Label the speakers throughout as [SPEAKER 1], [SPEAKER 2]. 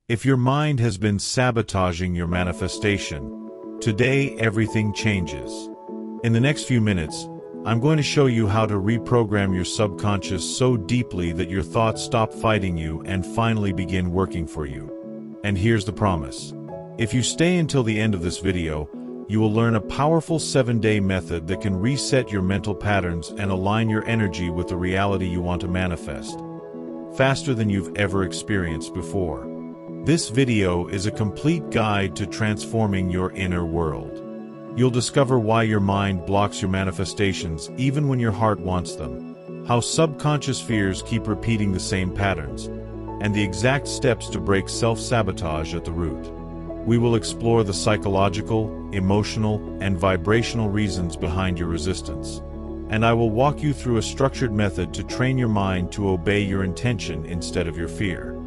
[SPEAKER 1] If your mind has been sabotaging your manifestation, today everything changes. In the next few minutes, I'm going to show you how to reprogram your subconscious so deeply that your thoughts stop fighting you and finally begin working for you. And here's the promise. If you stay until the end of this video, you will learn a powerful 7-day method that can reset your mental patterns and align your energy with the reality you want to manifest, faster than you've ever experienced before. This video is a complete guide to transforming your inner world. You'll discover why your mind blocks your manifestations even when your heart wants them, how subconscious fears keep repeating the same patterns, and the exact steps to break self-sabotage at the root. We will explore the psychological, emotional, and vibrational reasons behind your resistance. And I will walk you through a structured method to train your mind to obey your intention instead of your fear.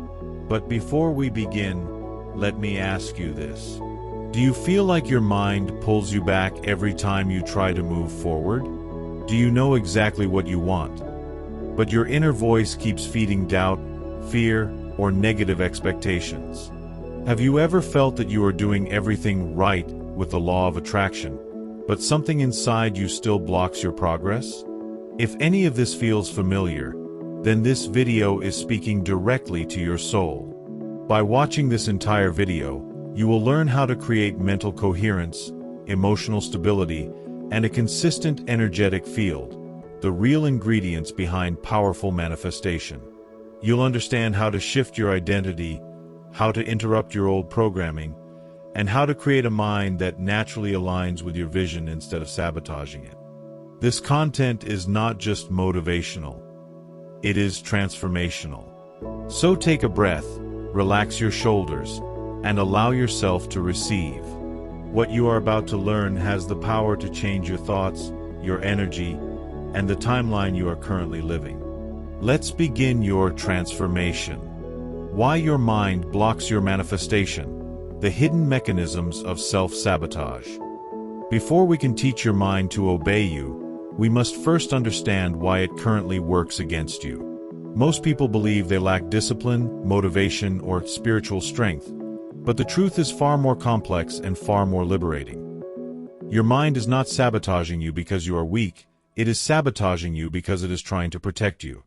[SPEAKER 1] But before we begin, let me ask you this. Do you feel like your mind pulls you back every time you try to move forward? Do you know exactly what you want, but your inner voice keeps feeding doubt, fear, or negative expectations? Have you ever felt that you are doing everything right with the law of attraction, but something inside you still blocks your progress? If any of this feels familiar, then this video is speaking directly to your soul. By watching this entire video, you will learn how to create mental coherence, emotional stability, and a consistent energetic field, the real ingredients behind powerful manifestation. You'll understand how to shift your identity, how to interrupt your old programming, and how to create a mind that naturally aligns with your vision instead of sabotaging it. This content is not just motivational, it is transformational. So take a breath, relax your shoulders, and allow yourself to receive. What you are about to learn has the power to change your thoughts, your energy, and the timeline you are currently living. Let's begin your transformation. Why your mind blocks your manifestation, the hidden mechanisms of self-sabotage. Before we can teach your mind to obey you, we must first understand why it currently works against you. Most people believe they lack discipline, motivation, or spiritual strength, but the truth is far more complex and far more liberating. Your mind is not sabotaging you because you are weak, it is sabotaging you because it is trying to protect you.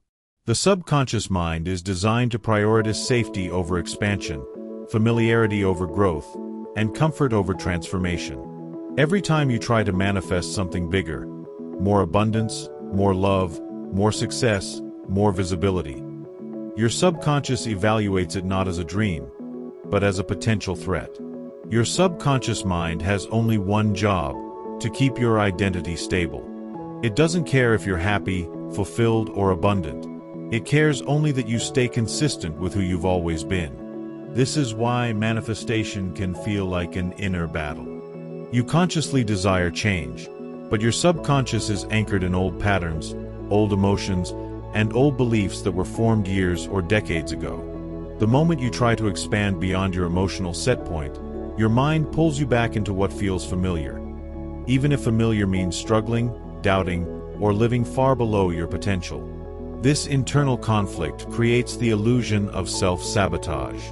[SPEAKER 1] The subconscious mind is designed to prioritize safety over expansion, familiarity over growth, and comfort over transformation. Every time you try to manifest something bigger, more abundance, more love, more success, more visibility, your subconscious evaluates it not as a dream, but as a potential threat. Your subconscious mind has only one job: to keep your identity stable. It doesn't care if you're happy, fulfilled, or abundant. It cares only that you stay consistent with who you've always been. This is why manifestation can feel like an inner battle. You consciously desire change, but your subconscious is anchored in old patterns, old emotions, and old beliefs that were formed years or decades ago. The moment you try to expand beyond your emotional set point, your mind pulls you back into what feels familiar, even if familiar means struggling, doubting, or living far below your potential. This internal conflict creates the illusion of self-sabotage.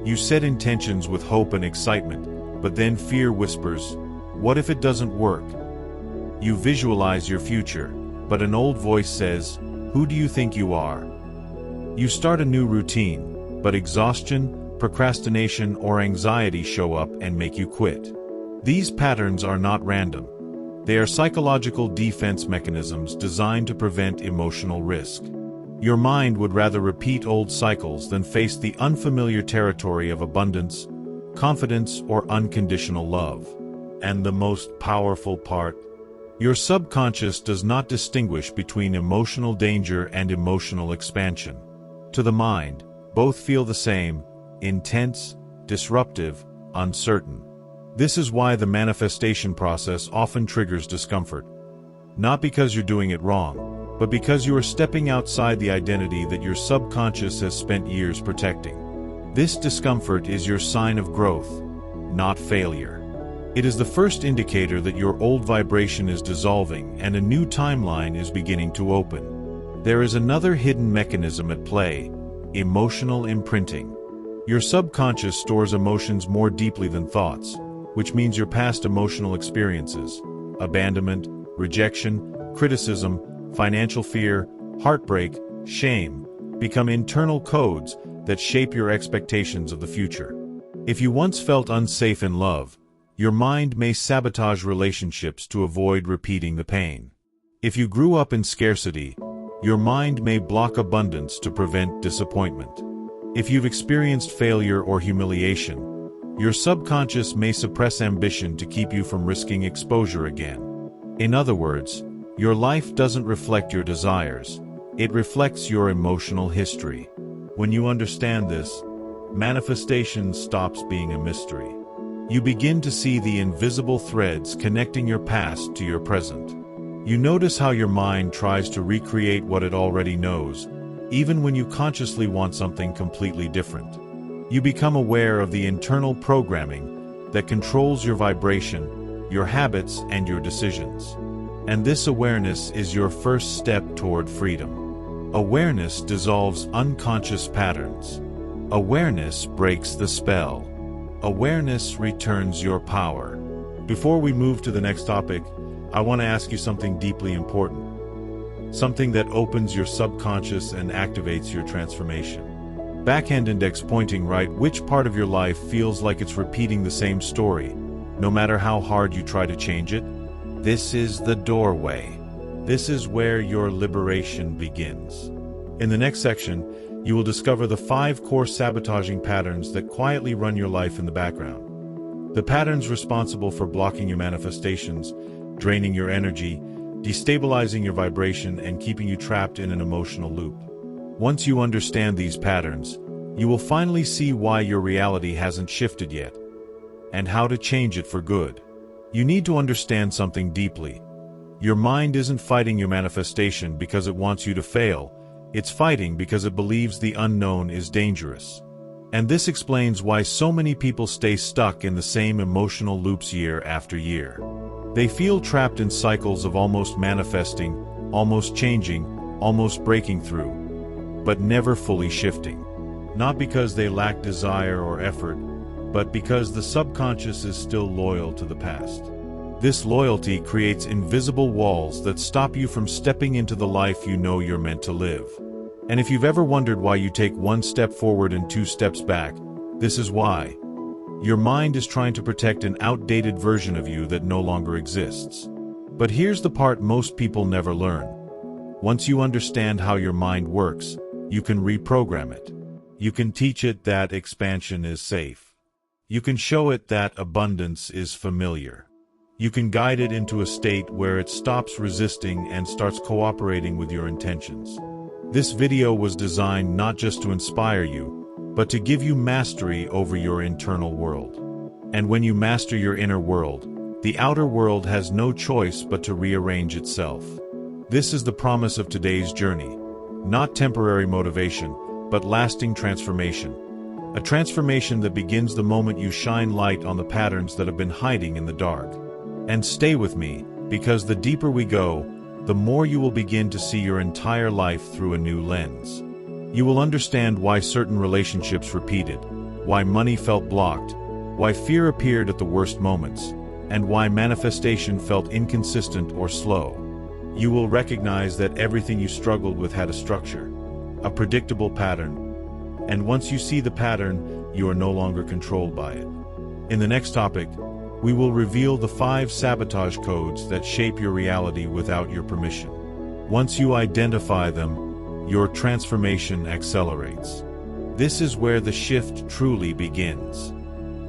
[SPEAKER 1] You set intentions with hope and excitement, but then fear whispers, "What if it doesn't work?" You visualize your future, but an old voice says, "Who do you think you are?" You start a new routine, but exhaustion, procrastination, or anxiety show up and make you quit. These patterns are not random. They are psychological defense mechanisms designed to prevent emotional risk. Your mind would rather repeat old cycles than face the unfamiliar territory of abundance, confidence, or unconditional love. And the most powerful part? Your subconscious does not distinguish between emotional danger and emotional expansion. To the mind, both feel the same: intense, disruptive, uncertain. This is why the manifestation process often triggers discomfort. Not because you're doing it wrong, but because you are stepping outside the identity that your subconscious has spent years protecting. This discomfort is your sign of growth, not failure. It is the first indicator that your old vibration is dissolving and a new timeline is beginning to open. There is another hidden mechanism at play: emotional imprinting. Your subconscious stores emotions more deeply than thoughts, which means your past emotional experiences, abandonment, rejection, criticism, financial fear, heartbreak, shame, become internal codes that shape your expectations of the future. If you once felt unsafe in love, your mind may sabotage relationships to avoid repeating the pain. If you grew up in scarcity, your mind may block abundance to prevent disappointment. If you've experienced failure or humiliation, your subconscious may suppress ambition to keep you from risking exposure again. In other words, your life doesn't reflect your desires, it reflects your emotional history. When you understand this, manifestation stops being a mystery. You begin to see the invisible threads connecting your past to your present. You notice how your mind tries to recreate what it already knows, even when you consciously want something completely different. You become aware of the internal programming that controls your vibration, your habits, and your decisions. And this awareness is your first step toward freedom. Awareness dissolves unconscious patterns. Awareness breaks the spell. Awareness returns your power. Before we move to the next topic, I want to ask you something deeply important. Something that opens your subconscious and activates your transformation. Backhand index pointing right, which part of your life feels like it's repeating the same story, no matter how hard you try to change it? This is the doorway. This is where your liberation begins. In the next section, you will discover the 5 core sabotaging patterns that quietly run your life in the background. The patterns responsible for blocking your manifestations, draining your energy, destabilizing your vibration, and keeping you trapped in an emotional loop. Once you understand these patterns, you will finally see why your reality hasn't shifted yet, and how to change it for good. You need to understand something deeply. Your mind isn't fighting your manifestation because it wants you to fail. It's fighting because it believes the unknown is dangerous. And this explains why so many people stay stuck in the same emotional loops year after year. They feel trapped in cycles of almost manifesting, almost changing, almost breaking through, but never fully shifting. Not because they lack desire or effort, but because the subconscious is still loyal to the past. This loyalty creates invisible walls that stop you from stepping into the life you know you're meant to live. And if you've ever wondered why you take 1 step forward and 2 steps back, this is why. Your mind is trying to protect an outdated version of you that no longer exists. But here's the part most people never learn. Once you understand how your mind works, you can reprogram it. You can teach it that expansion is safe. You can show it that abundance is familiar. You can guide it into a state where it stops resisting and starts cooperating with your intentions. This video was designed not just to inspire you, but to give you mastery over your internal world. And when you master your inner world, the outer world has no choice but to rearrange itself. This is the promise of today's journey. Not temporary motivation, but lasting transformation. A transformation that begins the moment you shine light on the patterns that have been hiding in the dark. And stay with me, because the deeper we go, the more you will begin to see your entire life through a new lens. You will understand why certain relationships repeated, why money felt blocked, why fear appeared at the worst moments, and why manifestation felt inconsistent or slow. You will recognize that everything you struggled with had a structure, a predictable pattern, and once you see the pattern, you are no longer controlled by it. In the next topic, we will reveal the 5 sabotage codes that shape your reality without your permission. Once you identify them, your transformation accelerates. This is where the shift truly begins.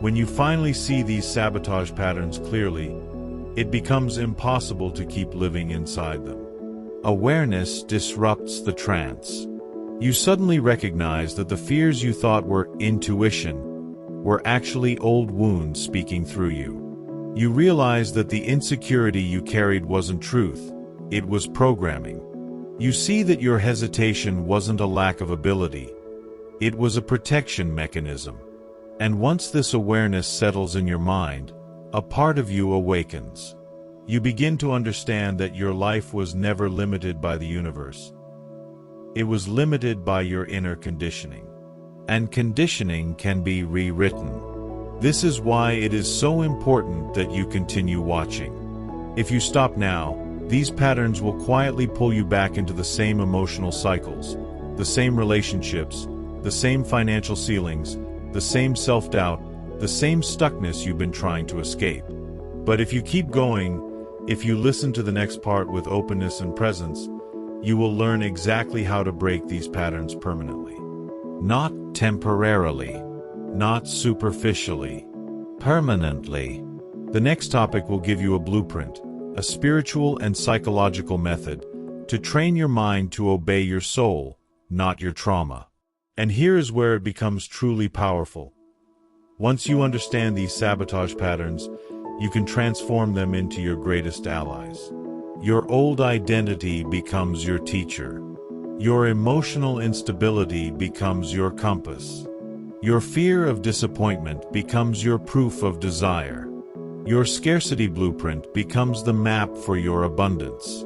[SPEAKER 1] When you finally see these sabotage patterns clearly, it becomes impossible to keep living inside them. Awareness disrupts the trance. You suddenly recognize that the fears you thought were intuition were actually old wounds speaking through you. You realize that the insecurity you carried wasn't truth, it was programming. You see that your hesitation wasn't a lack of ability, it was a protection mechanism. And once this awareness settles in your mind, a part of you awakens. You begin to understand that your life was never limited by the universe. It was limited by your inner conditioning. and conditioning can be rewritten. This is why it is so important that you continue watching. If you stop now, these patterns will quietly pull you back into the same emotional cycles, the same relationships, the same financial ceilings, the same self-doubt, the same stuckness you've been trying to escape. But if you keep going, if you listen to the next part with openness and presence, you will learn exactly how to break these patterns permanently. Not temporarily, not superficially, permanently. The next topic will give you a blueprint, a spiritual and psychological method to train your mind to obey your soul, not your trauma. And here is where it becomes truly powerful. Once you understand these sabotage patterns, you can transform them into your greatest allies. Your old identity becomes your teacher. Your emotional instability becomes your compass. Your fear of disappointment becomes your proof of desire. Your scarcity blueprint becomes the map for your abundance.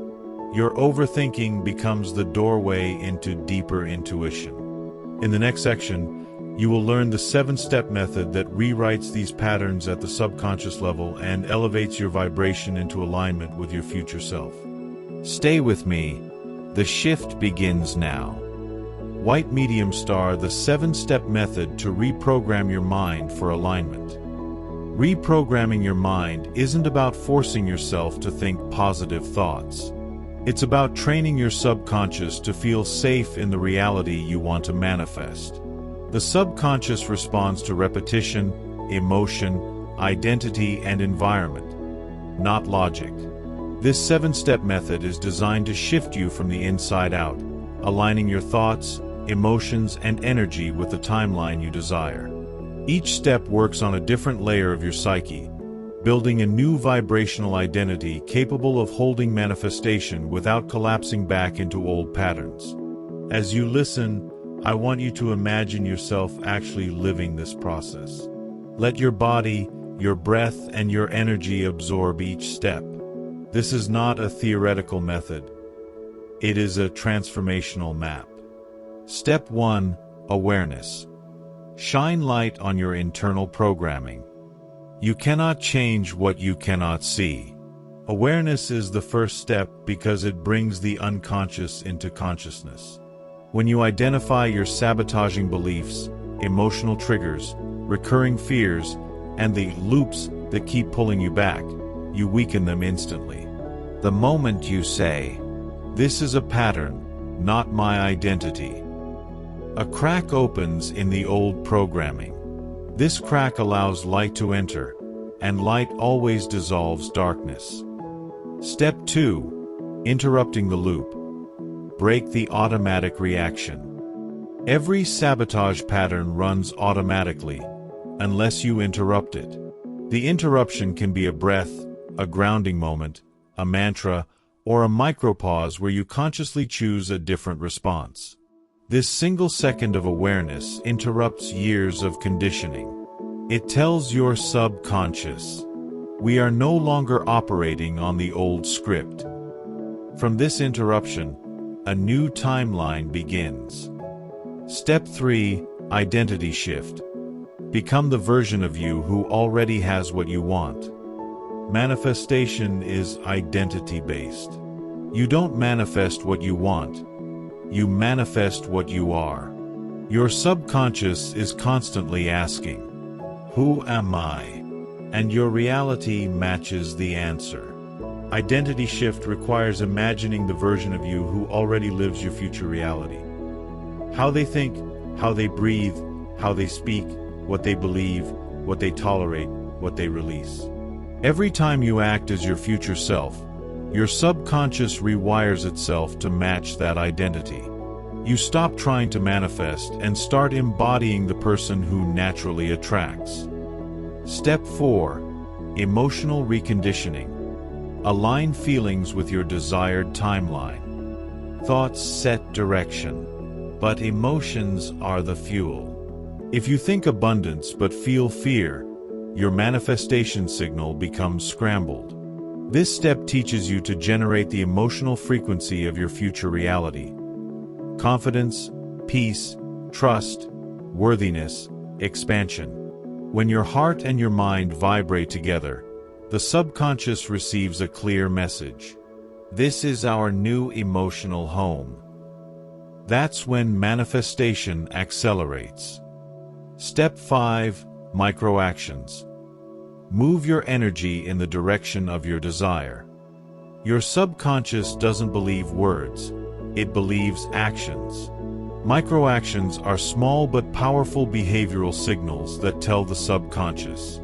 [SPEAKER 1] Your overthinking becomes the doorway into deeper intuition. In the next section, you will learn the 7-step method that rewrites these patterns at the subconscious level and elevates your vibration into alignment with your future self. Stay with me. The shift begins now. White Medium Star, the 7-step method to reprogram your mind for alignment. Reprogramming your mind isn't about forcing yourself to think positive thoughts. It's about training your subconscious to feel safe in the reality you want to manifest. The subconscious responds to repetition, emotion, identity, and environment, not logic. This 7-step method is designed to shift you from the inside out, aligning your thoughts, emotions, and energy with the timeline you desire. Each step works on a different layer of your psyche, building a new vibrational identity capable of holding manifestation without collapsing back into old patterns. As you listen, I want you to imagine yourself actually living this process. Let your body, your breath, and your energy absorb each step. This is not a theoretical method. It is a transformational map. Step 1. Awareness. Shine light on your internal programming. You cannot change what you cannot see. Awareness is the first step because it brings the unconscious into consciousness. When you identify your sabotaging beliefs, emotional triggers, recurring fears, and the loops that keep pulling you back, you weaken them instantly. The moment you say, "This is a pattern, not my identity," a crack opens in the old programming. This crack allows light to enter, and light always dissolves darkness. Step 2. Interrupting the loop. Break the automatic reaction. Every sabotage pattern runs automatically, unless you interrupt it. The interruption can be a breath, a grounding moment, a mantra, or a micropause where you consciously choose a different response. This single second of awareness interrupts years of conditioning. It tells your subconscious, we are no longer operating on the old script. From this interruption, a new timeline begins. Step 3. Identity shift. Become the version of you who already has what you want. Manifestation is identity-based. You don't manifest what you want. You manifest what you are. Your subconscious is constantly asking, "Who am I?" And your reality matches the answer. Identity shift requires imagining the version of you who already lives your future reality. How they think, how they breathe, how they speak, what they believe, what they tolerate, what they release. Every time you act as your future self, your subconscious rewires itself to match that identity. You stop trying to manifest and start embodying the person who naturally attracts. Step 4. Emotional reconditioning. Align feelings with your desired timeline. Thoughts set direction, but emotions are the fuel. If you think abundance but feel fear, your manifestation signal becomes scrambled. This step teaches you to generate the emotional frequency of your future reality. Confidence, peace, trust, worthiness, expansion. When your heart and your mind vibrate together, the subconscious receives a clear message. This is our new emotional home. That's when manifestation accelerates. Step 5. Micro-actions. Move your energy in the direction of your desire. Your subconscious doesn't believe words, it believes actions. Micro-actions are small but powerful behavioral signals that tell the subconscious,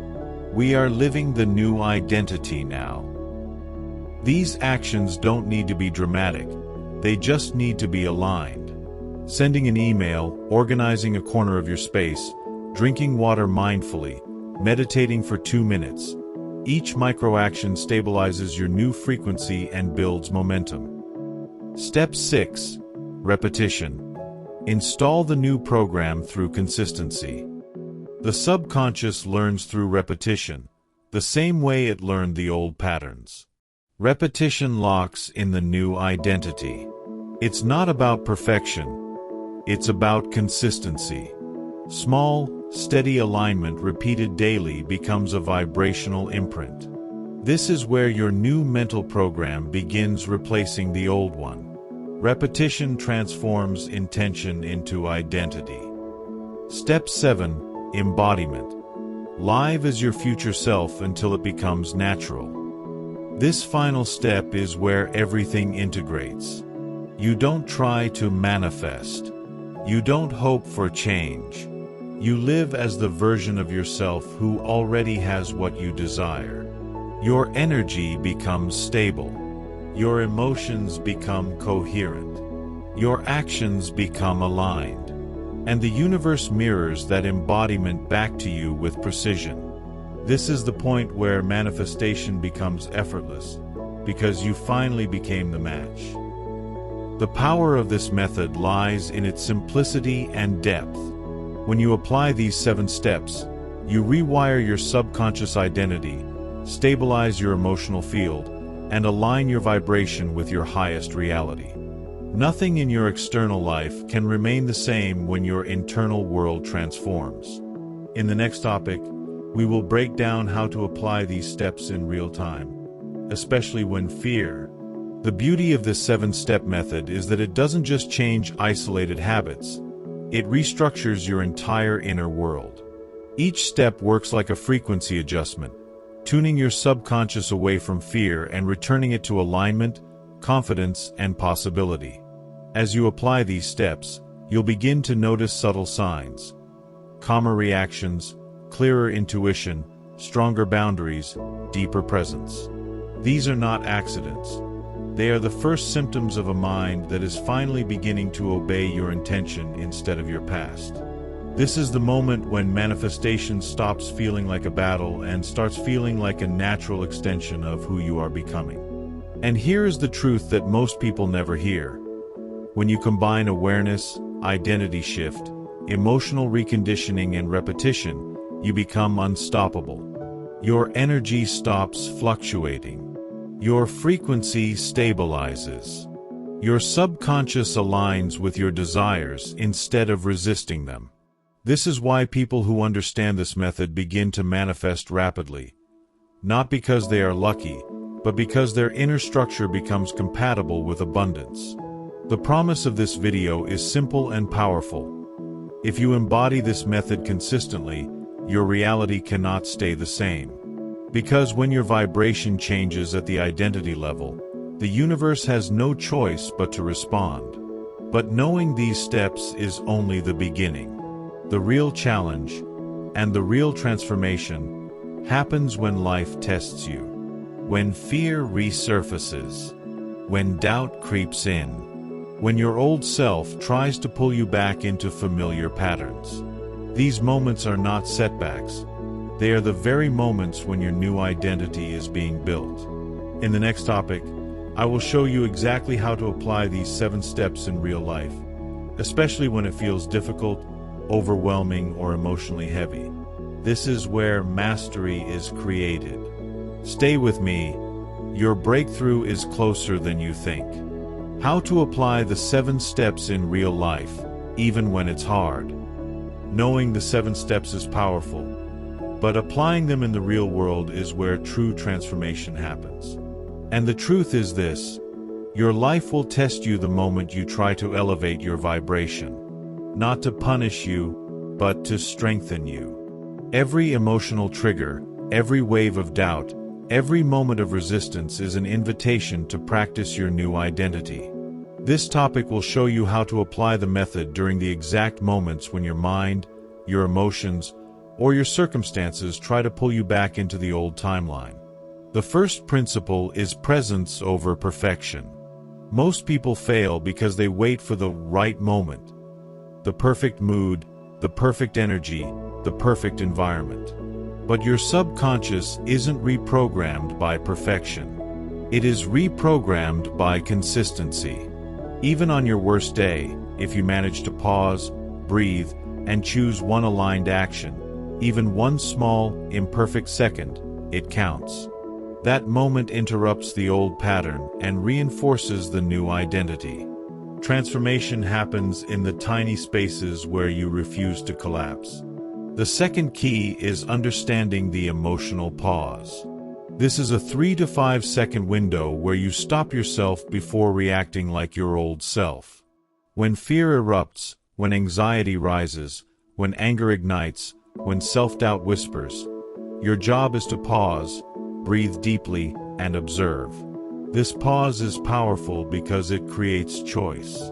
[SPEAKER 1] we are living the new identity now. These actions don't need to be dramatic, they just need to be aligned. Sending an email, organizing a corner of your space, drinking water mindfully, meditating for 2 minutes. Each micro-action stabilizes your new frequency and builds momentum. Step 6. Repetition. Install the new program through consistency. The subconscious learns through repetition, the same way it learned the old patterns. Repetition locks in the new identity. It's not about perfection, it's about consistency. Small, steady alignment repeated daily becomes a vibrational imprint. This is where your new mental program begins replacing the old one. Repetition transforms intention into identity. Step 7. Embodiment. Live as your future self until it becomes natural. This final step is where everything integrates. You don't try to manifest. You don't hope for change. You live as the version of yourself who already has what you desire. Your energy becomes stable. Your emotions become coherent. Your actions become aligned. And the universe mirrors that embodiment back to you with precision. This is the point where manifestation becomes effortless, because you finally became the match. The power of this method lies in its simplicity and depth. When you apply these 7 steps, you rewire your subconscious identity, stabilize your emotional field, and align your vibration with your highest reality. Nothing in your external life can remain the same when your internal world transforms. In the next topic, we will break down how to apply these steps in real time, especially when fear. The beauty of this 7-step method is that it doesn't just change isolated habits, it restructures your entire inner world. Each step works like a frequency adjustment, tuning your subconscious away from fear and returning it to alignment, confidence, and possibility. As you apply these steps, you'll begin to notice subtle signs. Calmer reactions, clearer intuition, stronger boundaries, deeper presence. These are not accidents. They are the first symptoms of a mind that is finally beginning to obey your intention instead of your past. This is the moment when manifestation stops feeling like a battle and starts feeling like a natural extension of who you are becoming. And here is the truth that most people never hear. When you combine awareness, identity shift, emotional reconditioning, and repetition, you become unstoppable. Your energy stops fluctuating. Your frequency stabilizes. Your subconscious aligns with your desires instead of resisting them. This is why people who understand this method begin to manifest rapidly. Not because they are lucky, but because their inner structure becomes compatible with abundance. The promise of this video is simple and powerful. If you embody this method consistently, your reality cannot stay the same. Because when your vibration changes at the identity level, the universe has no choice but to respond. But knowing these steps is only the beginning. The real challenge, and the real transformation, happens when life tests you. When fear resurfaces. When doubt creeps in. When your old self tries to pull you back into familiar patterns. These moments are not setbacks. They are the very moments when your new identity is being built. In the next topic, I will show you exactly how to apply these 7 steps in real life, especially when it feels difficult, overwhelming, or emotionally heavy. This is where mastery is created. Stay with me. Your breakthrough is closer than you think. How to apply the 7 steps in real life, even when it's hard. Knowing the 7 steps is powerful, but applying them in the real world is where true transformation happens. And the truth is this: your life will test you the moment you try to elevate your vibration. Not to punish you, but to strengthen you. Every emotional trigger, every wave of doubt, every moment of resistance is an invitation to practice your new identity. This topic will show you how to apply the method during the exact moments when your mind, your emotions, or your circumstances try to pull you back into the old timeline. The first principle is presence over perfection. Most people fail because they wait for the right moment, the perfect mood, the perfect energy, the perfect environment. But your subconscious isn't reprogrammed by perfection. It is reprogrammed by consistency. Even on your worst day, if you manage to pause, breathe, and choose one aligned action, even one small, imperfect second, it counts. That moment interrupts the old pattern and reinforces the new identity. Transformation happens in the tiny spaces where you refuse to collapse. The second key is understanding the emotional pause. This is a 3 to 5 second window where you stop yourself before reacting like your old self. When fear erupts, when anxiety rises, when anger ignites, when self-doubt whispers, your job is to pause, breathe deeply, and observe. This pause is powerful because it creates choice.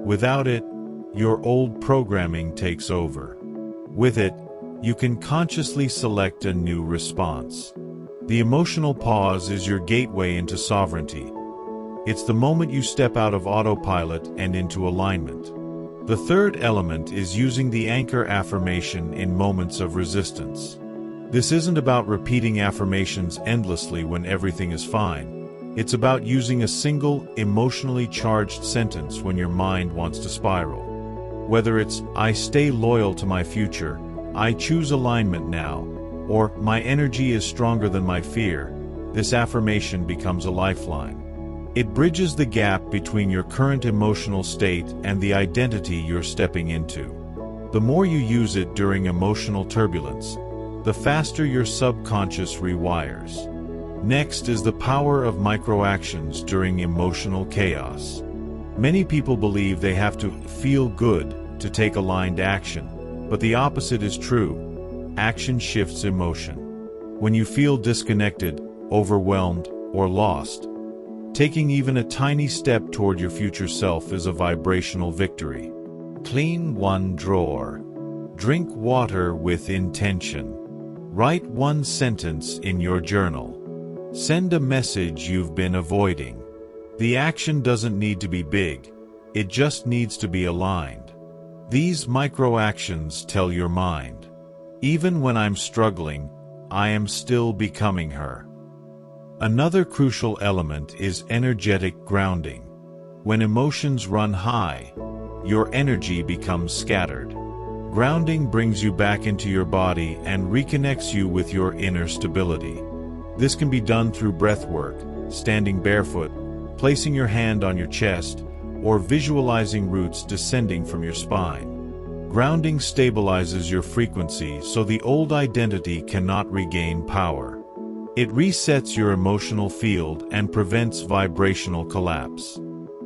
[SPEAKER 1] Without it, your old programming takes over. With it, you can consciously select a new response. The emotional pause is your gateway into sovereignty. It's the moment you step out of autopilot and into alignment. The third element is using the anchor affirmation in moments of resistance. This isn't about repeating affirmations endlessly when everything is fine. It's about using a single, emotionally charged sentence when your mind wants to spiral. Whether it's, "I stay loyal to my future," "I choose alignment now," or "my energy is stronger than my fear," this affirmation becomes a lifeline. It bridges the gap between your current emotional state and the identity you're stepping into. The more you use it during emotional turbulence, the faster your subconscious rewires. Next is the power of microactions during emotional chaos. Many people believe they have to feel good to take aligned action, but the opposite is true. Action shifts emotion. When you feel disconnected, overwhelmed, or lost, taking even a tiny step toward your future self is a vibrational victory. Clean one drawer. Drink water with intention. Write one sentence in your journal. Send a message you've been avoiding. The action doesn't need to be big. It just needs to be aligned. These micro-actions tell your mind, even when I'm struggling, I am still becoming her. Another crucial element is energetic grounding. When emotions run high, your energy becomes scattered. Grounding brings you back into your body and reconnects you with your inner stability. This can be done through breath work, standing barefoot, placing your hand on your chest, or visualizing roots descending from your spine. Grounding stabilizes your frequency so the old identity cannot regain power. It resets your emotional field and prevents vibrational collapse.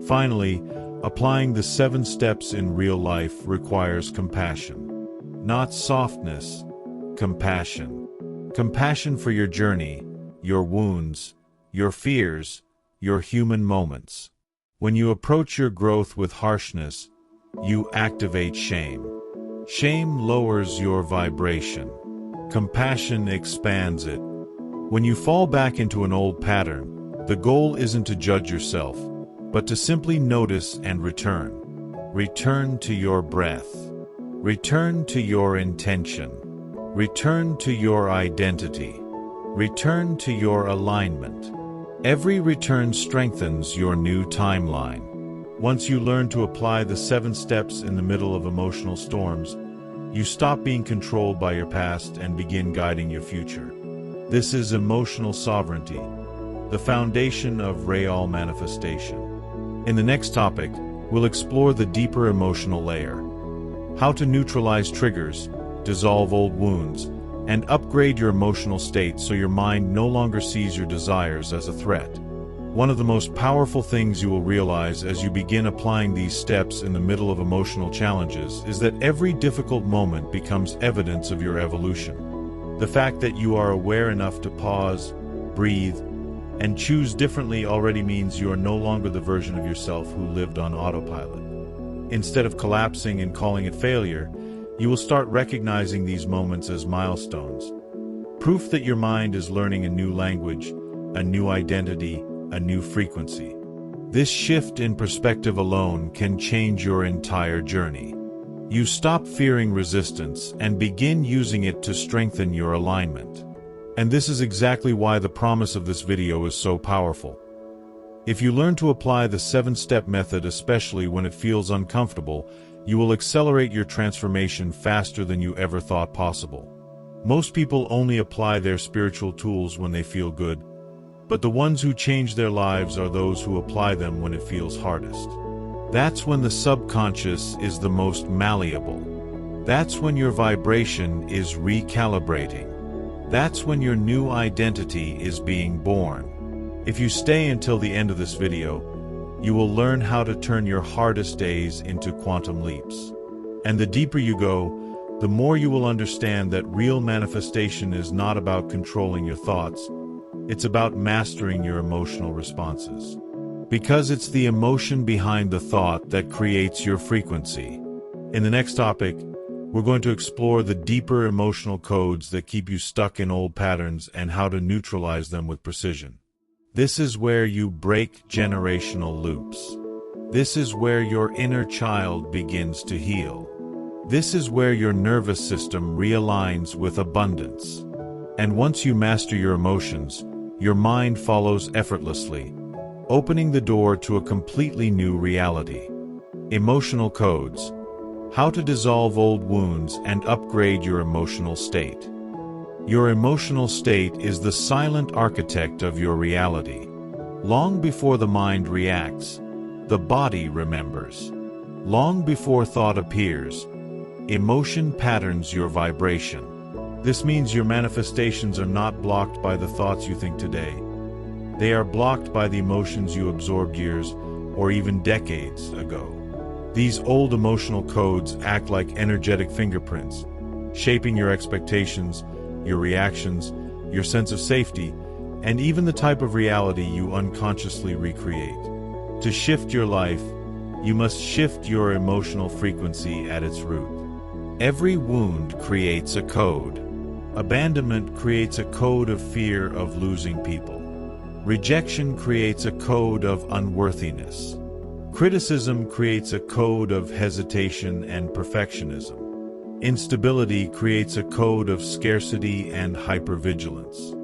[SPEAKER 1] Finally, applying the 7 steps in real life requires compassion. Not softness, compassion. Compassion for your journey, your wounds, your fears, your human moments. When you approach your growth with harshness, you activate shame. Shame lowers your vibration. Compassion expands it. When you fall back into an old pattern, the goal isn't to judge yourself, but to simply notice and return. Return to your breath. Return to your intention. Return to your identity. Return to your alignment. Every return strengthens your new timeline. Once you learn to apply the 7 steps in the middle of emotional storms, you stop being controlled by your past and begin guiding your future. This is emotional sovereignty, the foundation of real manifestation. In the next topic, we'll explore the deeper emotional layer. how to neutralize triggers, dissolve old wounds, and upgrade your emotional state so your mind no longer sees your desires as a threat. One of the most powerful things you will realize as you begin applying these steps in the middle of emotional challenges is that every difficult moment becomes evidence of your evolution. The fact that you are aware enough to pause, breathe, and choose differently already means you are no longer the version of yourself who lived on autopilot. Instead of collapsing and calling it failure, you will start recognizing these moments as milestones. Proof that your mind is learning a new language, a new identity, a new frequency. This shift in perspective alone can change your entire journey. You stop fearing resistance and begin using it to strengthen your alignment. And this is exactly why the promise of this video is so powerful. If you learn to apply the 7-step method, especially when it feels uncomfortable, you will accelerate your transformation faster than you ever thought possible. Most people only apply their spiritual tools when they feel good, but the ones who change their lives are those who apply them when it feels hardest. That's when the subconscious is the most malleable. That's when your vibration is recalibrating. That's when your new identity is being born. If you stay until the end of this video, you will learn how to turn your hardest days into quantum leaps. And the deeper you go, the more you will understand that real manifestation is not about controlling your thoughts. It's about mastering your emotional responses. Because it's the emotion behind the thought that creates your frequency. In the next topic, we're going to explore the deeper emotional codes that keep you stuck in old patterns and how to neutralize them with precision. This is where you break generational loops. This is where your inner child begins to heal. This is where your nervous system realigns with abundance. And once you master your emotions, your mind follows effortlessly, opening the door to a completely new reality. Emotional codes. How to dissolve old wounds and upgrade your emotional state. Your emotional state is the silent architect of your reality. Long before the mind reacts, the body remembers. Long before thought appears, emotion patterns your vibration. This means your manifestations are not blocked by the thoughts you think today. They are blocked by the emotions you absorbed years or even decades ago. These old emotional codes act like energetic fingerprints, shaping your expectations, your reactions, your sense of safety, and even the type of reality you unconsciously recreate. To shift your life, you must shift your emotional frequency at its root. Every wound creates a code. Abandonment creates a code of fear of losing people. Rejection creates a code of unworthiness. Criticism creates a code of hesitation and perfectionism. Instability creates a code of scarcity and hypervigilance.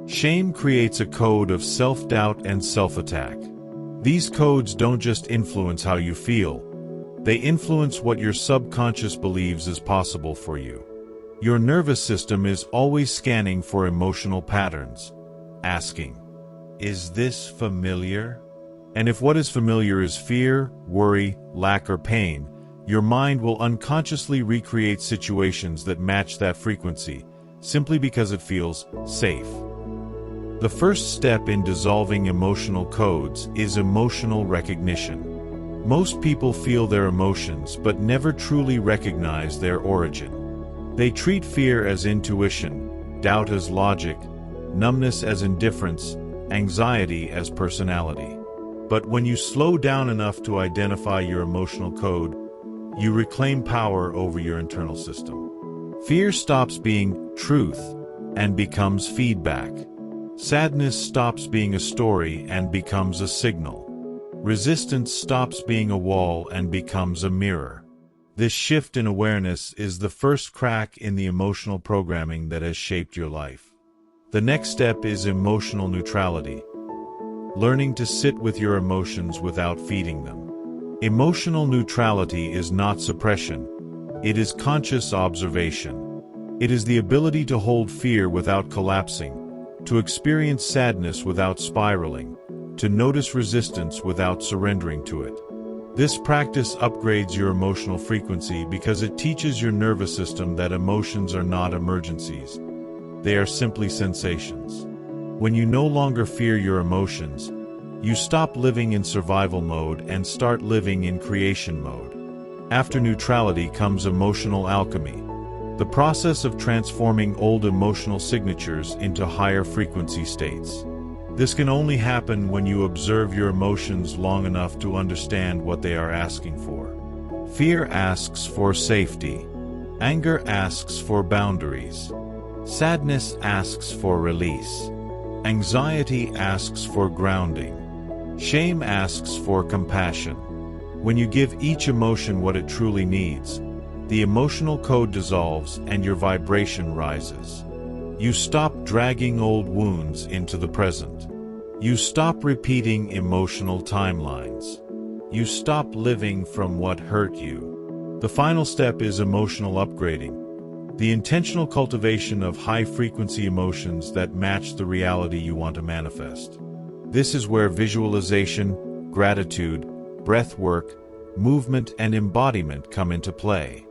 [SPEAKER 1] Shame creates a code of self-doubt and self-attack. These codes don't just influence how you feel, they influence what your subconscious believes is possible for you. Your nervous system is always scanning for emotional patterns, asking, "Is this familiar?" And if what is familiar is fear, worry, lack, or pain, your mind will unconsciously recreate situations that match that frequency, simply because it feels safe. The first step in dissolving emotional codes is emotional recognition. Most people feel their emotions but never truly recognize their origin. They treat fear as intuition, doubt as logic, numbness as indifference, anxiety as personality. But when you slow down enough to identify your emotional code, you reclaim power over your internal system. Fear stops being truth and becomes feedback. Sadness stops being a story and becomes a signal. Resistance stops being a wall and becomes a mirror. This shift in awareness is the first crack in the emotional programming that has shaped your life. The next step is emotional neutrality. Learning to sit with your emotions without feeding them. Emotional neutrality is not suppression. It is conscious observation. It is the ability to hold fear without collapsing, to experience sadness without spiraling, to notice resistance without surrendering to it. This practice upgrades your emotional frequency because it teaches your nervous system that emotions are not emergencies. They are simply sensations. When you no longer fear your emotions, you stop living in survival mode and start living in creation mode. After neutrality comes emotional alchemy, the process of transforming old emotional signatures into higher frequency states. This can only happen when you observe your emotions long enough to understand what they are asking for. Fear asks for safety. Anger asks for boundaries. Sadness asks for release. Anxiety asks for grounding. Shame asks for compassion. When you give each emotion what it truly needs, the emotional code dissolves and your vibration rises. You stop dragging old wounds into the present. You stop repeating emotional timelines. You stop living from what hurt you. The final step is emotional upgrading, the intentional cultivation of high-frequency emotions that match the reality you want to manifest. This is where visualization, gratitude, breath work, movement, and embodiment come into play.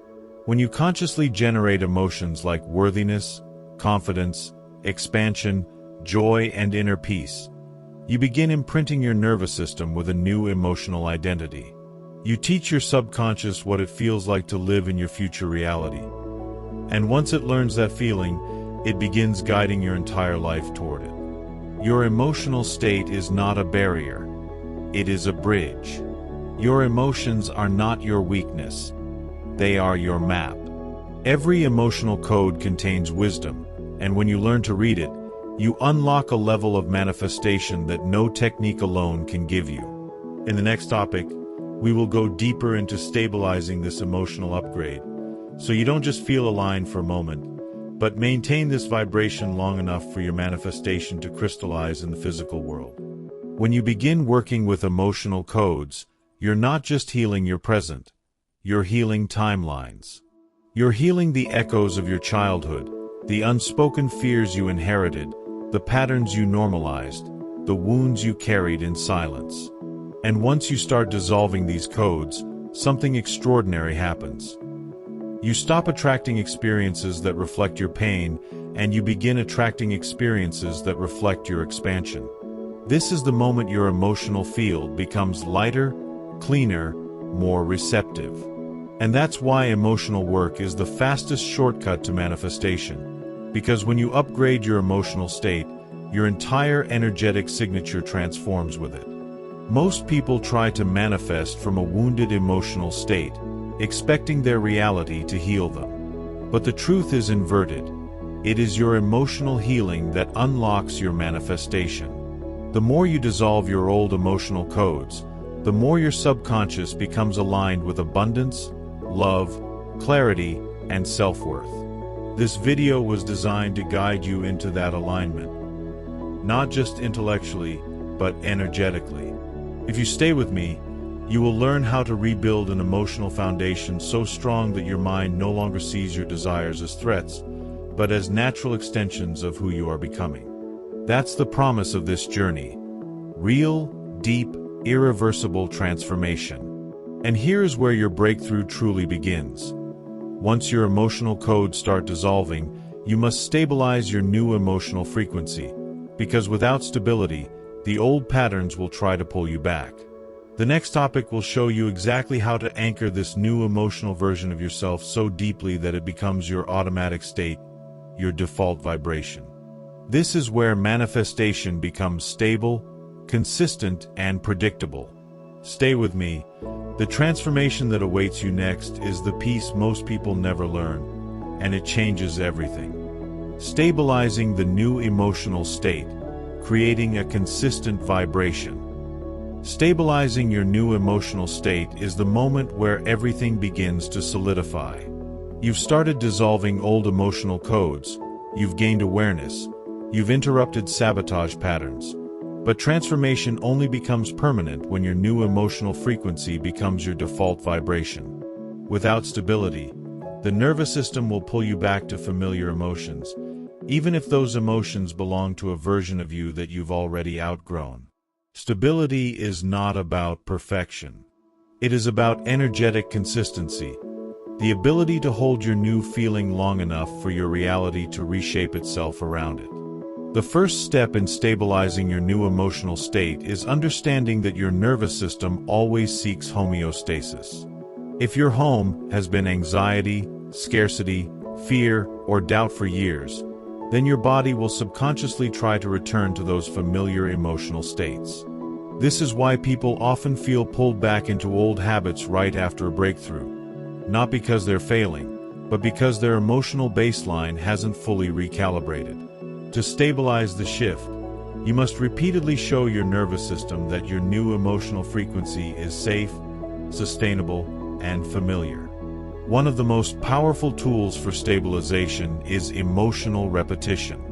[SPEAKER 1] When you consciously generate emotions like worthiness, confidence, expansion, joy, and inner peace, you begin imprinting your nervous system with a new emotional identity. You teach your subconscious what it feels like to live in your future reality. And once it learns that feeling, it begins guiding your entire life toward it. Your emotional state is not a barrier. It is a bridge. Your emotions are not your weakness. They are your map. Every emotional code contains wisdom, and when you learn to read it, you unlock a level of manifestation that no technique alone can give you. In the next topic, we will go deeper into stabilizing this emotional upgrade, so you don't just feel aligned for a moment, but maintain this vibration long enough for your manifestation to crystallize in the physical world. When you begin working with emotional codes, you're not just healing your present, you're healing timelines. You're healing the echoes of your childhood, the unspoken fears you inherited, the patterns you normalized, the wounds you carried in silence. And once you start dissolving these codes, something extraordinary happens. You stop attracting experiences that reflect your pain, and you begin attracting experiences that reflect your expansion. This is the moment your emotional field becomes lighter, cleaner, more receptive. And that's why emotional work is the fastest shortcut to manifestation. Because when you upgrade your emotional state, your entire energetic signature transforms with it. Most people try to manifest from a wounded emotional state, expecting their reality to heal them. But the truth is inverted. It is your emotional healing that unlocks your manifestation. The more you dissolve your old emotional codes, the more your subconscious becomes aligned with abundance, love, clarity, and self-worth. This video was designed to guide you into that alignment, not just intellectually, but energetically. If you stay with me, you will learn how to rebuild an emotional foundation so strong that your mind no longer sees your desires as threats, but as natural extensions of who you are becoming. That's the promise of this journey: real, deep, irreversible transformation. And here's where your breakthrough truly begins. Once your emotional codes start dissolving, you must stabilize your new emotional frequency, because without stability, the old patterns will try to pull you back. The next topic will show you exactly how to anchor this new emotional version of yourself so deeply that it becomes your automatic state, your default vibration. This is where manifestation becomes stable, consistent, and predictable. Stay with me. The transformation that awaits you next is the piece most people never learn, and it changes everything. Stabilizing the new emotional state, creating a consistent vibration. Stabilizing your new emotional state is the moment where everything begins to solidify. You've started dissolving old emotional codes, you've gained awareness, you've interrupted sabotage patterns. But transformation only becomes permanent when your new emotional frequency becomes your default vibration. Without stability, the nervous system will pull you back to familiar emotions, even if those emotions belong to a version of you that you've already outgrown. Stability is not about perfection. It is about energetic consistency, the ability to hold your new feeling long enough for your reality to reshape itself around it. The first step in stabilizing your new emotional state is understanding that your nervous system always seeks homeostasis. If your home has been anxiety, scarcity, fear, or doubt for years, then your body will subconsciously try to return to those familiar emotional states. This is why people often feel pulled back into old habits right after a breakthrough, not because they're failing, but because their emotional baseline hasn't fully recalibrated. To stabilize the shift, you must repeatedly show your nervous system that your new emotional frequency is safe, sustainable, and familiar. One of the most powerful tools for stabilization is emotional repetition.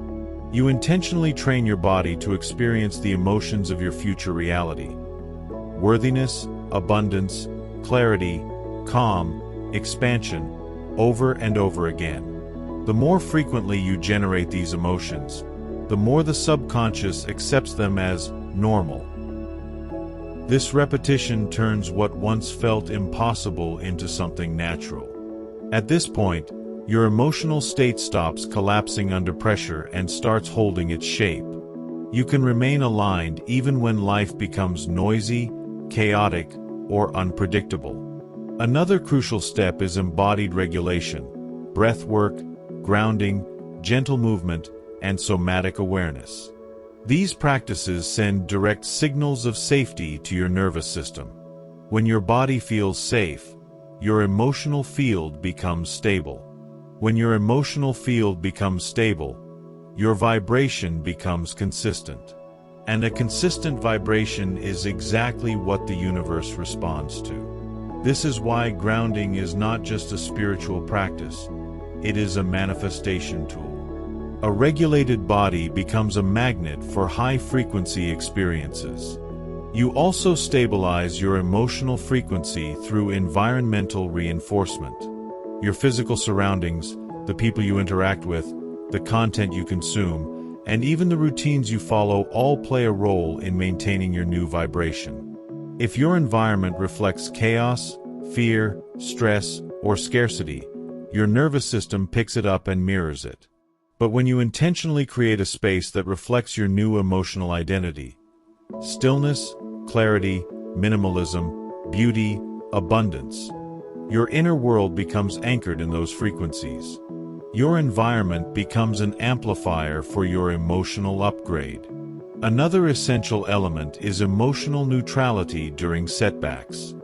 [SPEAKER 1] You intentionally train your body to experience the emotions of your future reality: worthiness, abundance, clarity, calm, expansion, over and over again. The more frequently you generate these emotions, the more the subconscious accepts them as normal. This repetition turns what once felt impossible into something natural. At this point, your emotional state stops collapsing under pressure and starts holding its shape. You can remain aligned even when life becomes noisy, chaotic, or unpredictable. Another crucial step is embodied regulation: breath work, grounding, gentle movement, and somatic awareness. These practices send direct signals of safety to your nervous system. When your body feels safe, your emotional field becomes stable. When your emotional field becomes stable, your vibration becomes consistent. And a consistent vibration is exactly what the universe responds to. This is why grounding is not just a spiritual practice, it is a manifestation tool. A regulated body becomes a magnet for high-frequency experiences. You also stabilize your emotional frequency through environmental reinforcement. Your physical surroundings, the people you interact with, the content you consume, and even the routines you follow all play a role in maintaining your new vibration. If your environment reflects chaos, fear, stress, or scarcity, your nervous system picks it up and mirrors it. But when you intentionally create a space that reflects your new emotional identity, stillness, clarity, minimalism, beauty, abundance, your inner world becomes anchored in those frequencies. Your environment becomes an amplifier for your emotional upgrade. Another essential element is emotional neutrality during setbacks.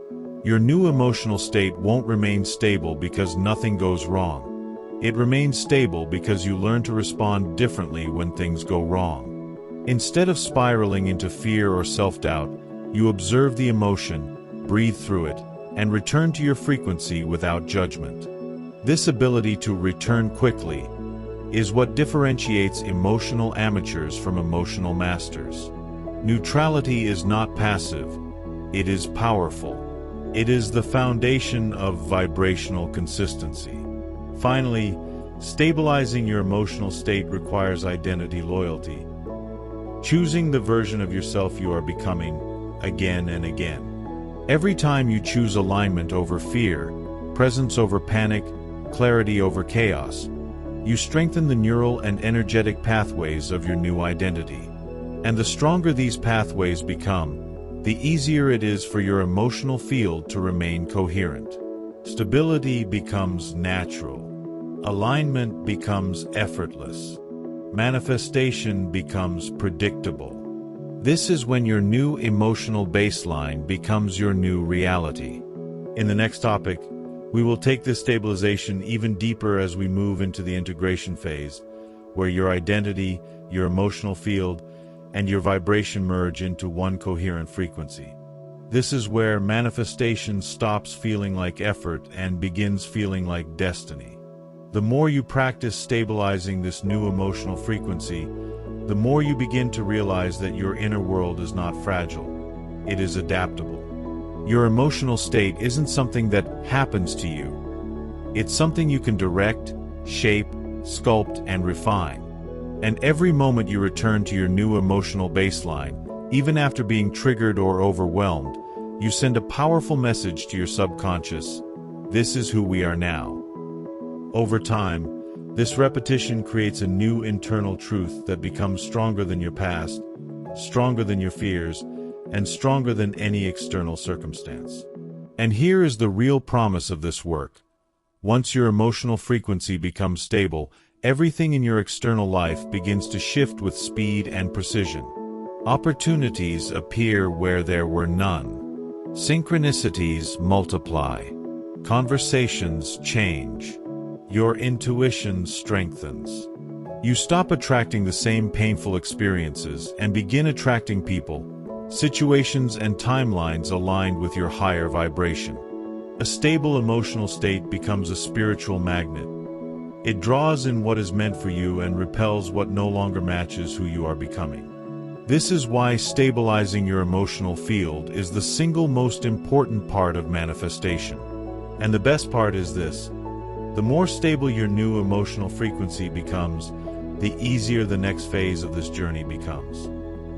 [SPEAKER 1] Your new emotional state won't remain stable because nothing goes wrong. It remains stable because you learn to respond differently when things go wrong. Instead of spiraling into fear or self-doubt, you observe the emotion, breathe through it, and return to your frequency without judgment. This ability to return quickly is what differentiates emotional amateurs from emotional masters. Neutrality is not passive, it is powerful. It is the foundation of vibrational consistency. Finally, stabilizing your emotional state requires identity loyalty. Choosing the version of yourself you are becoming again and again. Every time you choose alignment over fear, presence over panic, clarity over chaos, you strengthen the neural and energetic pathways of your new identity. And the stronger these pathways become, the easier it is for your emotional field to remain coherent. Stability becomes natural. Alignment becomes effortless. Manifestation becomes predictable. This is when your new emotional baseline becomes your new reality. In the next topic, we will take this stabilization even deeper as we move into the integration phase, where your identity, your emotional field, and your vibration merge into one coherent frequency. This is where manifestation stops feeling like effort and begins feeling like destiny. The more you practice stabilizing this new emotional frequency, the more you begin to realize that your inner world is not fragile, it is adaptable. Your emotional state isn't something that happens to you. It's something you can direct, shape, sculpt, and refine. And every moment you return to your new emotional baseline, even after being triggered or overwhelmed, You send a powerful message to your subconscious. This is who we are now. Over time, this repetition creates a new internal truth that becomes stronger than your past, stronger than your fears, and stronger than any external circumstance. And here is the real promise of this work. Once your emotional frequency becomes stable, everything in your external life begins to shift with speed and precision. Opportunities appear where there were none. Synchronicities multiply. Conversations change. Your intuition strengthens. You stop attracting the same painful experiences and begin attracting people, situations, and timelines aligned with your higher vibration. A stable emotional state becomes a spiritual magnet. It draws in what is meant for you and repels what no longer matches who you are becoming. This is why stabilizing your emotional field is the single most important part of manifestation. And the best part is this: the more stable your new emotional frequency becomes, the easier the next phase of this journey becomes.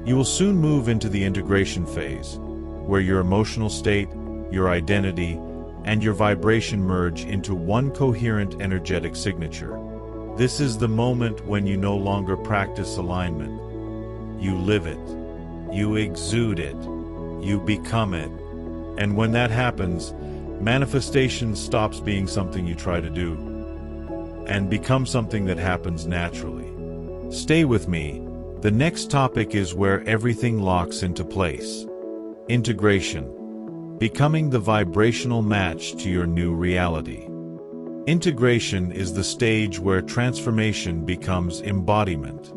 [SPEAKER 1] You will soon move into the integration phase, where your emotional state, your identity, and your vibration merge into one coherent energetic signature. This is the moment when you no longer practice alignment. You live it. You exude it. You become it. And when that happens, manifestation stops being something you try to do and becomes something that happens naturally. Stay with me. The next topic is where everything locks into place. Integration. Becoming the vibrational match to your new reality. Integration is the stage where transformation becomes embodiment.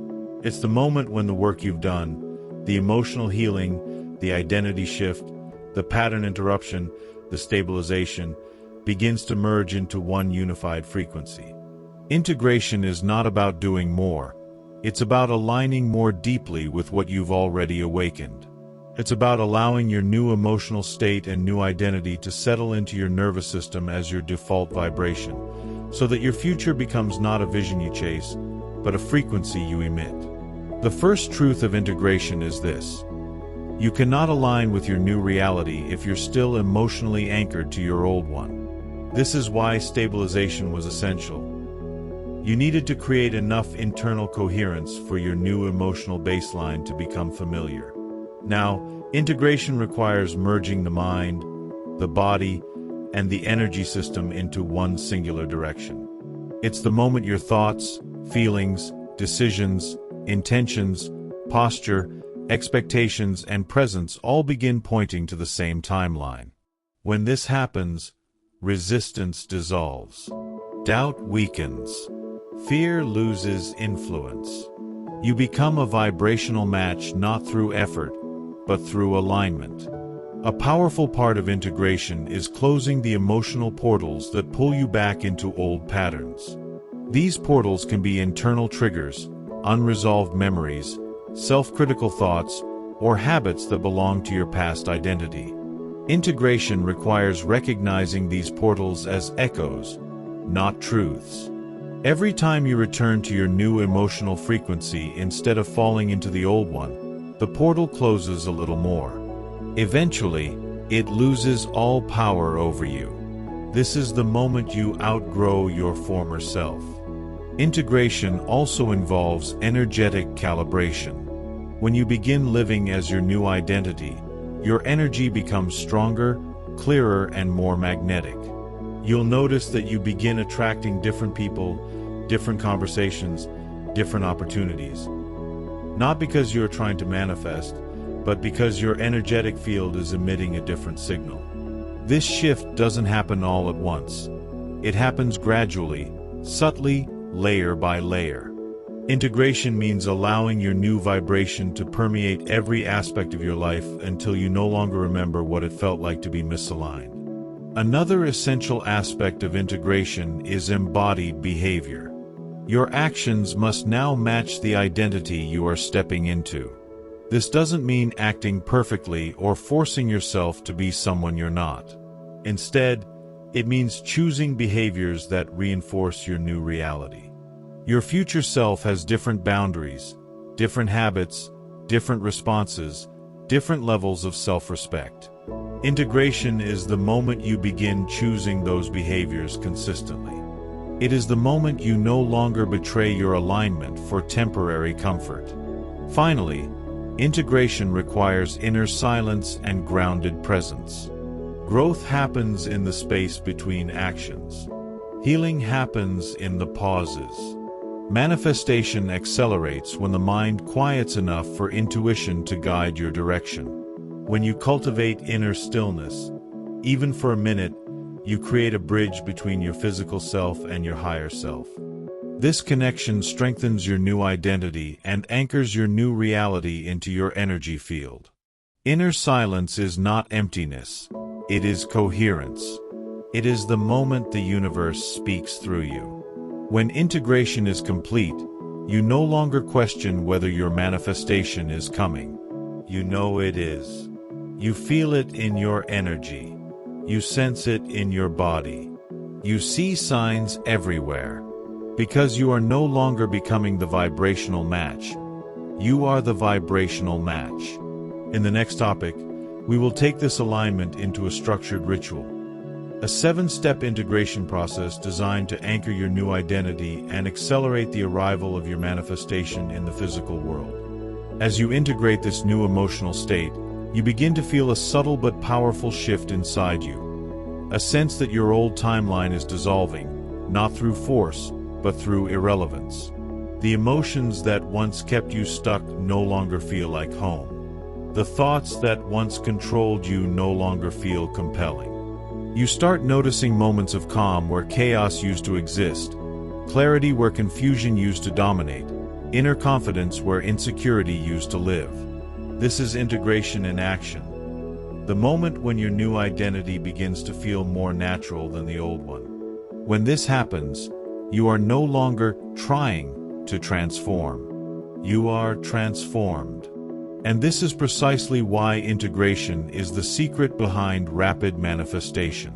[SPEAKER 1] It's the moment when the work you've done, the emotional healing, the identity shift, the pattern interruption, the stabilization, begins to merge into one unified frequency. Integration is not about doing more. It's about aligning more deeply with what you've already awakened. It's about allowing your new emotional state and new identity to settle into your nervous system as your default vibration, so that your future becomes not a vision you chase, but a frequency you emit. The first truth of integration is this: you cannot align with your new reality if you're still emotionally anchored to your old one. This is why stabilization was essential. You needed to create enough internal coherence for your new emotional baseline to become familiar. Now, integration requires merging the mind, the body, and the energy system into one singular direction. It's the moment your thoughts, feelings, decisions, intentions, posture, expectations, and presence all begin pointing to the same timeline. When this happens, resistance dissolves. Doubt weakens. Fear loses influence. You become a vibrational match not through effort, but through alignment. A powerful part of integration is closing the emotional portals that pull you back into old patterns. These portals can be internal triggers, unresolved memories, self-critical thoughts, or habits that belong to your past identity. Integration requires recognizing these portals as echoes, not truths. Every time you return to your new emotional frequency instead of falling into the old one, the portal closes a little more. Eventually, it loses all power over you. This is the moment you outgrow your former self. Integration also involves energetic calibration. When you begin living as your new identity, your energy becomes stronger, clearer, and more magnetic. You'll notice that you begin attracting different people, different conversations, different opportunities. Not because you're trying to manifest, but because your energetic field is emitting a different signal. This shift doesn't happen all at once. It happens gradually, subtly, layer by layer. Integration means allowing your new vibration to permeate every aspect of your life until you no longer remember what it felt like to be misaligned. Another essential aspect of integration is embodied behavior. Your actions must now match the identity you are stepping into. This doesn't mean acting perfectly or forcing yourself to be someone you're not. Instead, it means choosing behaviors that reinforce your new reality. Your future self has different boundaries, different habits, different responses, different levels of self-respect. Integration is the moment you begin choosing those behaviors consistently. It is the moment you no longer betray your alignment for temporary comfort. Finally, integration requires inner silence and grounded presence. Growth happens in the space between actions. Healing happens in the pauses. Manifestation accelerates when the mind quiets enough for intuition to guide your direction. When you cultivate inner stillness, even for a minute, you create a bridge between your physical self and your higher self. This connection strengthens your new identity and anchors your new reality into your energy field. Inner silence is not emptiness, it is coherence. It is the moment the universe speaks through you. When integration is complete, you no longer question whether your manifestation is coming. You know it is. You feel it in your energy. You sense it in your body. You see signs everywhere. Because you are no longer becoming the vibrational match. You are the vibrational match. In the next topic, we will take this alignment into a structured ritual. A 7-step integration process designed to anchor your new identity and accelerate the arrival of your manifestation in the physical world. As you integrate this new emotional state, you begin to feel a subtle but powerful shift inside you. A sense that your old timeline is dissolving, not through force, but through irrelevance. The emotions that once kept you stuck no longer feel like home. The thoughts that once controlled you no longer feel compelling. You start noticing moments of calm where chaos used to exist, clarity where confusion used to dominate, inner confidence where insecurity used to live. This is integration in action. The moment when your new identity begins to feel more natural than the old one. When this happens, you are no longer trying to transform. You are transformed. And this is precisely why integration is the secret behind rapid manifestation.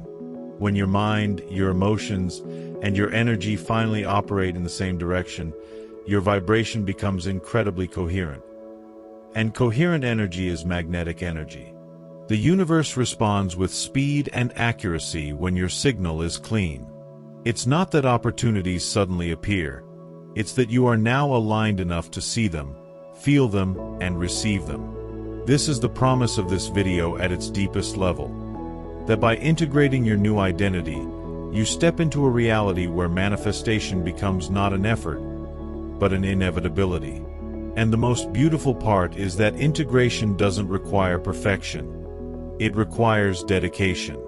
[SPEAKER 1] When your mind, your emotions, and your energy finally operate in the same direction, your vibration becomes incredibly coherent. And coherent energy is magnetic energy. The universe responds with speed and accuracy when your signal is clean. It's not that opportunities suddenly appear. It's that you are now aligned enough to see them, feel them, and receive them. This is the promise of this video at its deepest level. That by integrating your new identity, you step into a reality where manifestation becomes not an effort, but an inevitability. And the most beautiful part is that integration doesn't require perfection. It requires dedication.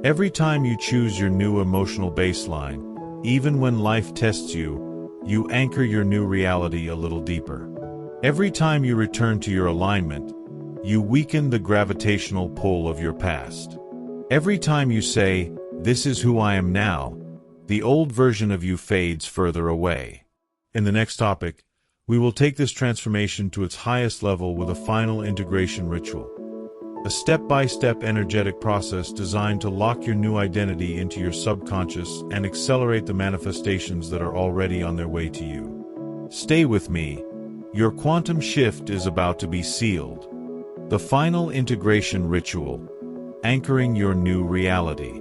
[SPEAKER 1] Every time you choose your new emotional baseline, even when life tests you, you anchor your new reality a little deeper. Every time you return to your alignment, you weaken the gravitational pull of your past. Every time you say, "This is who I am now," the old version of you fades further away. In the next topic, we will take this transformation to its highest level with a final integration ritual. A step-by-step energetic process designed to lock your new identity into your subconscious and accelerate the manifestations that are already on their way to you. Stay with me. Your quantum shift is about to be sealed. The final integration ritual, anchoring your new reality.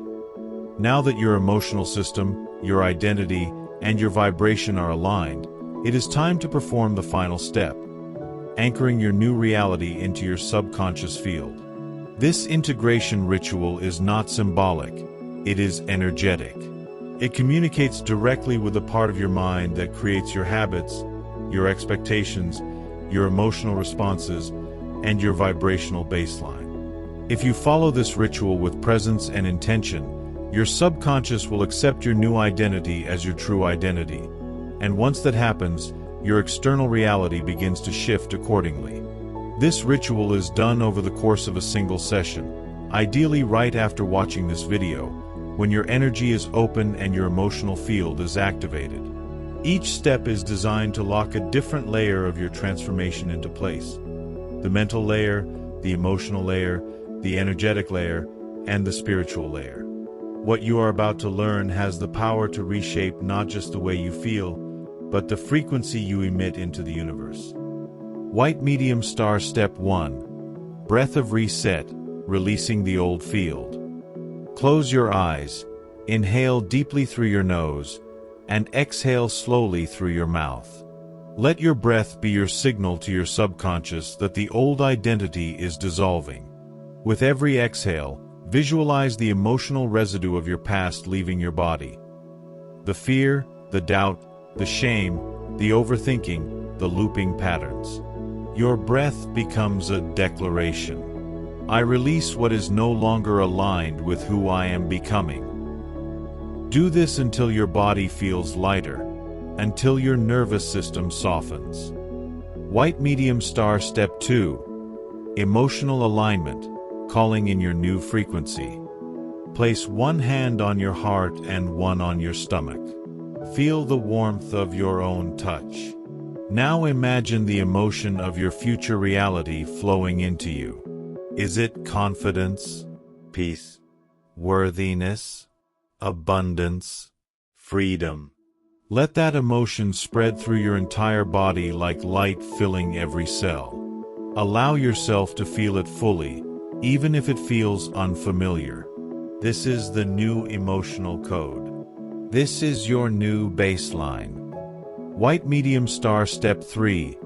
[SPEAKER 1] Now that your emotional system, your identity, and your vibration are aligned, it is time to perform the final step, anchoring your new reality into your subconscious field. This integration ritual is not symbolic, it is energetic. It communicates directly with the part of your mind that creates your habits, your expectations, your emotional responses, and your vibrational baseline. If you follow this ritual with presence and intention, your subconscious will accept your new identity as your true identity. And once that happens, your external reality begins to shift accordingly. This ritual is done over the course of a single session, ideally right after watching this video, when your energy is open and your emotional field is activated. Each step is designed to lock a different layer of your transformation into place. The mental layer, the emotional layer, the energetic layer, and the spiritual layer. What you are about to learn has the power to reshape not just the way you feel, but the frequency you emit into the universe. White Medium Star Step 1. Breath of Reset. releasing the old field. Close your eyes, inhale deeply through your nose, and exhale slowly through your mouth. Let your breath be your signal to your subconscious that the old identity is dissolving. With every exhale, visualize the emotional residue of your past leaving your body. The fear, the doubt, the shame, the overthinking, the looping patterns. Your breath becomes a declaration. I release what is no longer aligned with who I am becoming. Do this until your body feels lighter, until your nervous system softens. White medium star step 2. Emotional alignment, calling in your new frequency. Place one hand on your heart and one on your stomach. Feel the warmth of your own touch. Now imagine the emotion of your future reality flowing into you. Is it confidence, peace, worthiness, abundance, freedom? Let that emotion spread through your entire body like light filling every cell. Allow yourself to feel it fully, even if it feels unfamiliar. This is the new emotional code. This is your new baseline. White medium star step 3.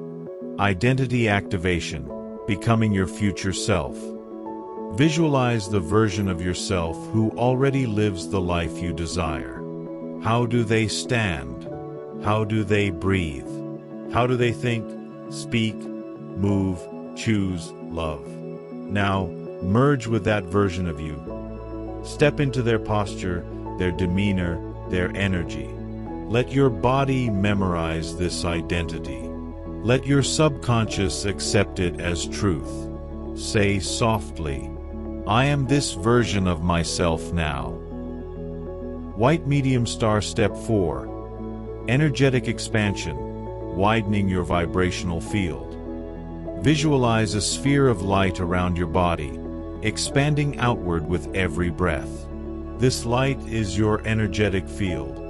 [SPEAKER 1] Identity activation, becoming your future self. Visualize the version of yourself who already lives the life you desire. How do they stand? How do they breathe? How do they think, speak, move, choose, love? Now, merge with that version of you. Step into their posture, their demeanor, their energy. Let your body memorize this identity. Let your subconscious accept it as truth. Say softly, I am this version of myself now. White medium star step 4. Energetic expansion, widening your vibrational field. Visualize a sphere of light around your body, expanding outward with every breath. This light is your energetic field,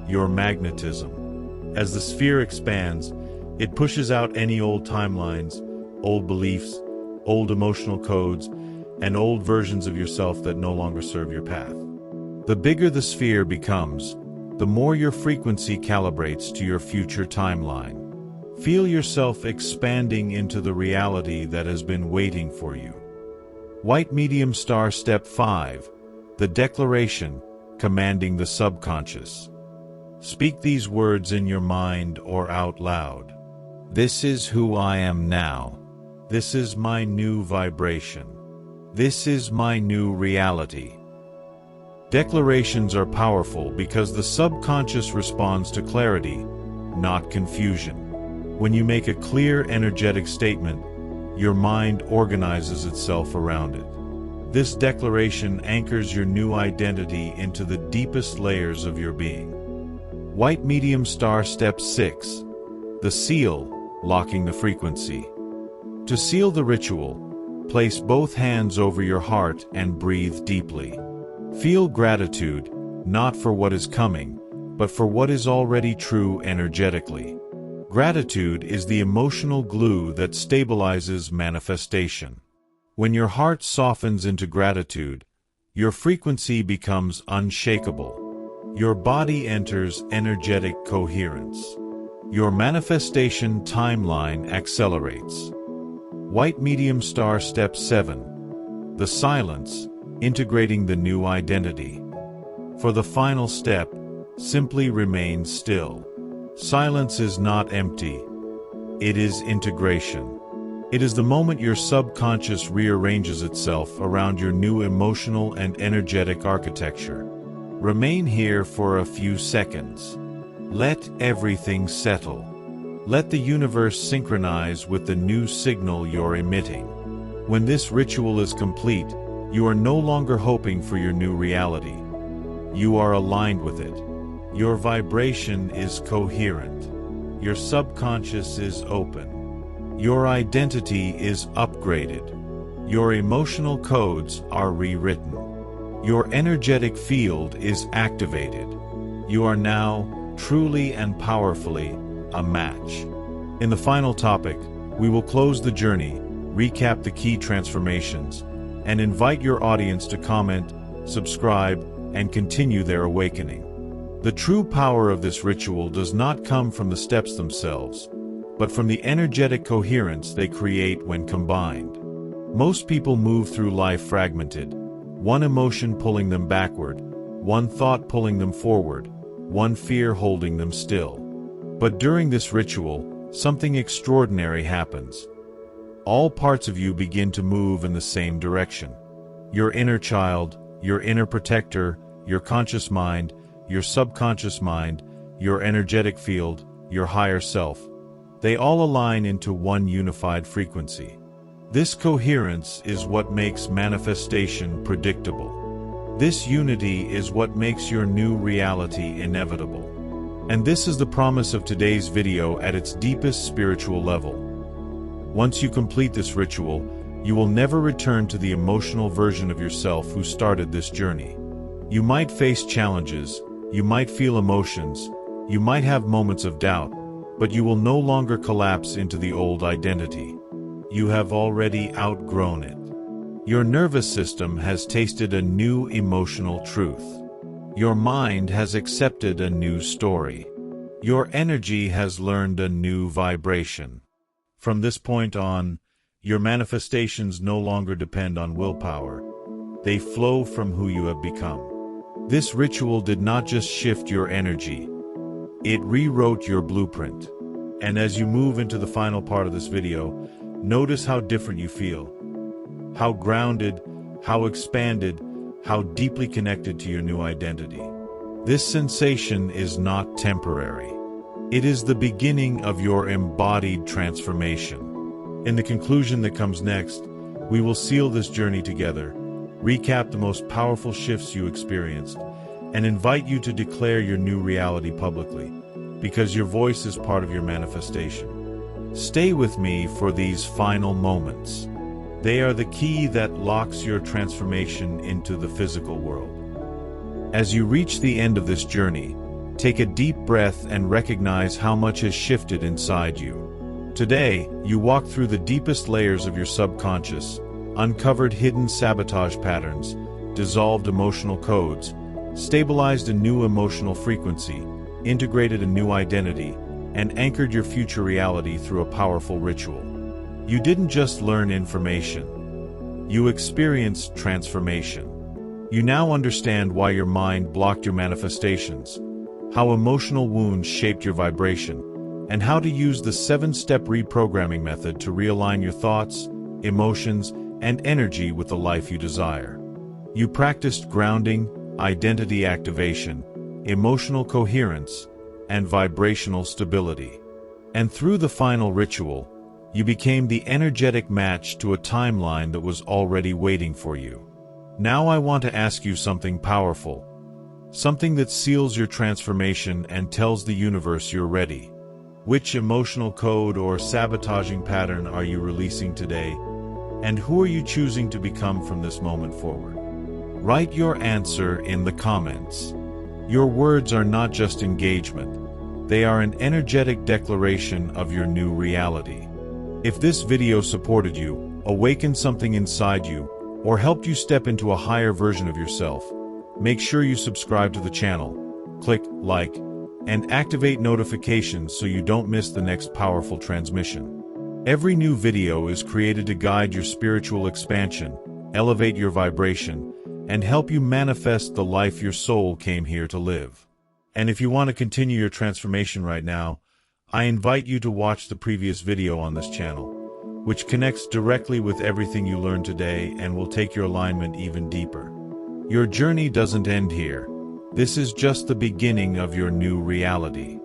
[SPEAKER 1] your magnetism. As the sphere expands, it pushes out any old timelines, old beliefs, old emotional codes, and old versions of yourself that no longer serve your path. The bigger the sphere becomes, the more your frequency calibrates to your future timeline. Feel yourself expanding into the reality that has been waiting for you. White medium star step 5. The declaration, commanding the subconscious. Speak these words in your mind or out loud. This is who I am now. This is my new vibration. This is my new reality. Declarations are powerful because the subconscious responds to clarity, not confusion. When you make a clear, energetic statement, your mind organizes itself around it. This declaration anchors your new identity into the deepest layers of your being. White medium star step 6. The seal, locking the frequency. To seal the ritual, place both hands over your heart and breathe deeply. Feel gratitude, not for what is coming, but for what is already true energetically. Gratitude is the emotional glue that stabilizes manifestation. When your heart softens into gratitude, your frequency becomes unshakable. Your body enters energetic coherence. Your manifestation timeline accelerates. White medium star step 7. The silence, integrating the new identity. For the final step, simply remain still. Silence is not empty. It is integration. It is the moment your subconscious rearranges itself around your new emotional and energetic architecture. Remain here for a few seconds. Let everything settle. Let the universe synchronize with the new signal you're emitting. When this ritual is complete, you are no longer hoping for your new reality. You are aligned with it. Your vibration is coherent. Your subconscious is open. Your identity is upgraded. Your emotional codes are rewritten. Your energetic field is activated. You are now, truly and powerfully, a match. In the final topic, we will close the journey, recap the key transformations, and invite your audience to comment, subscribe, and continue their awakening. The true power of this ritual does not come from the steps themselves, but from the energetic coherence they create when combined. Most people move through life fragmented, one emotion pulling them backward, one thought pulling them forward, one fear holding them still. But during this ritual, something extraordinary happens. All parts of you begin to move in the same direction. Your inner child, your inner protector, your conscious mind, your subconscious mind, your energetic field, your higher self. They all align into one unified frequency. This coherence is what makes manifestation predictable. This unity is what makes your new reality inevitable. And this is the promise of today's video at its deepest spiritual level. Once you complete this ritual, you will never return to the emotional version of yourself who started this journey. You might face challenges, you might feel emotions, you might have moments of doubt, but you will no longer collapse into the old identity. You have already outgrown it. Your nervous system has tasted a new emotional truth. Your mind has accepted a new story. Your energy has learned a new vibration. From this point on, your manifestations no longer depend on willpower. They flow from who you have become. This ritual did not just shift your energy. It rewrote your blueprint. And as you move into the final part of this video, notice how different you feel. How grounded, how expanded, how deeply connected to your new identity. This sensation is not temporary. It is the beginning of your embodied transformation. In the conclusion that comes next, we will seal this journey together, recap the most powerful shifts you experienced, and invite you to declare your new reality publicly, because your voice is part of your manifestation. Stay with me for these final moments. They are the key that locks your transformation into the physical world. As you reach the end of this journey, take a deep breath and recognize how much has shifted inside you. Today, you walk through the deepest layers of your subconscious, uncovered hidden sabotage patterns, dissolved emotional codes, stabilized a new emotional frequency, integrated a new identity, and anchored your future reality through a powerful ritual. You didn't just learn information. You experienced transformation. You now understand why your mind blocked your manifestations, how emotional wounds shaped your vibration, and how to use the 7-step reprogramming method to realign your thoughts, emotions, and energy with the life you desire. You practiced grounding, identity activation, emotional coherence, and vibrational stability. And through the final ritual, you became the energetic match to a timeline that was already waiting for you. Now I want to ask you something powerful, something that seals your transformation and tells the universe you're ready. Which emotional code or sabotaging pattern are you releasing today? And who are you choosing to become from this moment forward? Write your answer in the comments. Your words are not just engagement. They are an energetic declaration of your new reality. If this video supported you, awakened something inside you, or helped you step into a higher version of yourself, make sure you subscribe to the channel, click like, and activate notifications so you don't miss the next powerful transmission. Every new video is created to guide your spiritual expansion, elevate your vibration, and help you manifest the life your soul came here to live. And if you want to continue your transformation right now, I invite you to watch the previous video on this channel, which connects directly with everything you learned today and will take your alignment even deeper. Your journey doesn't end here. This is just the beginning of your new reality.